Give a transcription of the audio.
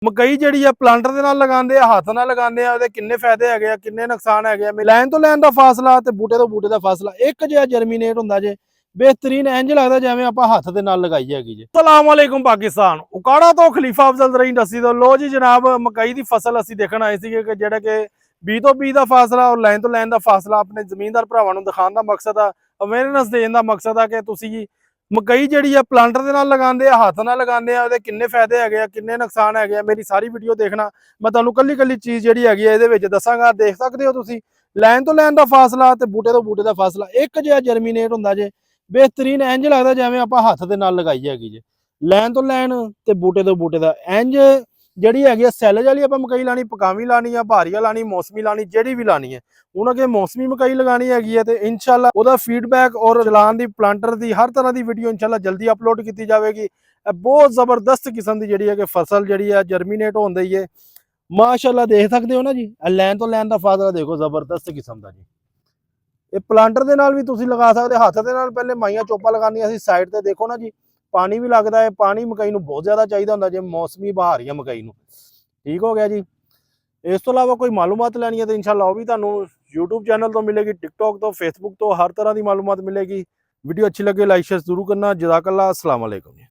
ਮਕਈ ਜਿਹੜੀ ਆ ਪਲਾਂਟਰ ਦੇ ਨਾਲ ਲਗਾਉਂਦੇ ਆ, ਹੱਥ ਨਾਲ ਲਗਾਉਂਦੇ ਆ, ਉਹਦੇ ਕਿੰਨੇ ਫਾਇਦੇ ਹੈਗੇ ਆ, ਕਿੰਨੇ ਨੁਕਸਾਨ ਹੈਗੇ ਆ। ਲਾਈਨ ਤੋਂ ਲਾਈਨ ਦਾ ਫਾਸਲਾ ਤੇ ਬੂਟੇ ਤੋਂ ਬੂਟੇ ਦਾ ਫਾਸਲਾ ਇੱਕ ਜਿਹਾ ਜਰਮੀਨੇਟ ਹੁੰਦਾ ਜੇ, ਬਿਹਤਰੀਨ ਇੰਜ ਲੱਗਦਾ ਜਿਵੇਂ ਆਪਾਂ ਹੱਥ ਦੇ ਨਾਲ ਲਗਾਈ ਹੈਗੀ ਜੀ। ਅਸਲਾਮ ਅਲੈਕੁਮ ਪਾਕਿਸਤਾਨ, ਉਕਾੜਾ ਤੋਂ ਖਲੀਫਾ ਅਫਜ਼ਲ ਜ਼ਰਈ ਇੰਡਸਟਰੀ ਤੋਂ। ਲੋ ਜੀ ਜਨਾਬ, ਮਕਈ ਦੀ ਫਸਲ ਅਸੀਂ ਦੇਖਣ ਆਏ ਸੀਗੇ ਕਿ ਜਿਹੜਾ ਕਿ ਬੀ ਤੋਂ ਬੀ ਦਾ ਫਾਸਲਾ ਔਰ ਲਾਈਨ ਤੋਂ ਲਾਈਨ ਦਾ ਫਾਸਲਾ ਆਪਣੇ ਜ਼ਮੀਨਦਾਰ ਭਰਾਵਾਂ ਨੂੰ ਦਿਖਾਉਣ ਦਾ ਮਕਸਦ ਆ, ਅਵੇਅਰਨੈਸ ਦੇਣ ਦਾ ਮਕਸਦ ਆ ਕਿ ਤੁਸੀਂ ਮਕਈ ਜਿਹੜੀ ਆ ਪਲਾਂਟਰ ਦੇ ਨਾਲ ਲਗਾਉਂਦੇ ਆ, ਹੱਥ ਨਾਲ ਲਗਾਉਂਦੇ ਆ, ਉਹਦੇ ਕਿੰਨੇ ਫਾਇਦੇ ਹੈਗੇ ਆ, ਕਿੰਨੇ ਨੁਕਸਾਨ ਹੈਗੇ ਆ। ਮੇਰੀ ਸਾਰੀ ਵੀਡੀਓ ਦੇਖਣਾ, ਮੈਂ ਤੁਹਾਨੂੰ ਕੱਲੀ ਕੱਲੀ ਚੀਜ਼ ਜਿਹੜੀ ਹੈਗੀ ਆ ਇਹਦੇ ਵਿੱਚ ਦੱਸਾਂਗਾ। ਦੇਖ ਸਕਦੇ ਹੋ ਤੁਸੀਂ, ਲਾਈਨ ਤੋਂ ਲਾਈਨ ਦਾ ਫਾਸਲਾ ਤੇ ਬੂਟੇ ਤੋਂ ਬੂਟੇ ਦਾ ਫਾਸਲਾ ਇੱਕ ਜਿਹਾ ਜਰਮੀਨੇਟ ਹੁੰਦਾ ਜੇ, ਬਿਹਤਰੀਨ ਇੰਜ ਲੱਗਦਾ ਜਿਵੇਂ ਆਪਾਂ ਹੱਥ ਦੇ ਨਾਲ ਲਗਾਈ ਹੈਗੀ ਜੇ। ਲਾਈਨ ਤੋਂ ਲਾਈਨ ਤੇ ਬੂਟੇ ਤੋਂ ਬੂਟੇ ਦਾ ਇੰਜ ਜਿਹੜੀ ਹੈਗੀ ਆ ਸੈਲਜ ਵਾਲੀ ਆਪਾਂ ਮਕਈ ਲਾਣੀ, ਪਕਾਵੀ ਲਾਣੀ ਆ, ਭਾਰੀਆ ਲਾਣੀ, ਮੌਸਮੀ ਲਾਣੀ, ਜਿਹੜੀ ਵੀ ਲਾਣੀ ਹੈ। ਹੁਣ ਅੱਗੇ ਮੌਸਮੀ ਮਕਈ ਲਗਾਣੀ ਹੈਗੀ ਹੈ ਤੇ ਇਨਸ਼ਾਅੱਲਾ ਉਹਦਾ ਫੀਡਬੈਕ ਔਰ ਚਲਾਨ ਦੀ, ਪਲਾਂਟਰ ਦੀ, ਹਰ ਤਰ੍ਹਾਂ ਦੀ ਵੀਡੀਓ ਇਨਸ਼ਾਅੱਲਾ ਜਲਦੀ ਅਪਲੋਡ ਕੀਤੀ ਜਾਵੇਗੀ। ਬਹੁਤ ਜ਼ਬਰਦਸਤ ਕਿਸਮ ਦੀ ਜਿਹੜੀ ਹੈ ਕਿ ਫਸਲ ਜਿਹੜੀ ਹੈ ਜਰਮੀਨੇਟ ਹੋਣ ਦੀ ਹੈ, ਮਾਸ਼ਾਅੱਲਾ। ਦੇਖ ਸਕਦੇ ਹੋ ਨਾ ਜੀ, ਲਾਈਨ ਤੋਂ ਲਾਈਨ ਦਾ ਫਾਸਲਾ ਦੇਖੋ, ਜ਼ਬਰਦਸਤ ਕਿਸਮ ਦਾ ਜੀ। ਇਹ ਪਲਾਂਟਰ ਦੇ ਨਾਲ ਵੀ ਤੁਸੀਂ ਲਗਾ ਸਕਦੇ, ਹੱਥ ਦੇ ਨਾਲ ਪਹਿਲੇ ਮਾਈਆਂ ਚੋਪਾ ਲਗਾਉਂਦੀਆਂ ਸੀ। ਸਾਈਡ ਤੇ ਦੇਖੋ ਨਾ ਜੀ, ਪਾਣੀ ਵੀ ਲੱਗਦਾ ਹੈ। ਪਾਣੀ ਮਕਈ ਨੂੰ ਬਹੁਤ ਜ਼ਿਆਦਾ ਚਾਹੀਦਾ ਹੁੰਦਾ ਜੇ ਮੌਸਮੀ ਬਹਾਰੀਆ ਮਕਈ ਨੂੰ। ਠੀਕ ਹੋ ਗਿਆ ਜੀ। ਇਸ ਤੋਂ ਇਲਾਵਾ ਕੋਈ ਮਾਲੂਮਾਤ ਲੈਣੀ ਹੈ ਤਾਂ ਇਨਸ਼ਾਅੱਲਾ ਉਹ ਵੀ ਤੁਹਾਨੂੰ YouTube ਚੈਨਲ ਤੋਂ ਮਿਲੇਗੀ, TikTok ਤੋਂ, Facebook ਤੋਂ, ਹਰ ਤਰ੍ਹਾਂ ਦੀ ਮਾਲੂਮਾਤ ਮਿਲੇਗੀ। ਵੀਡੀਓ अच्छी लगे लाइक शेयर जरूर करना। जज़ाकल्लाह, अस्सलाम वालेकुम।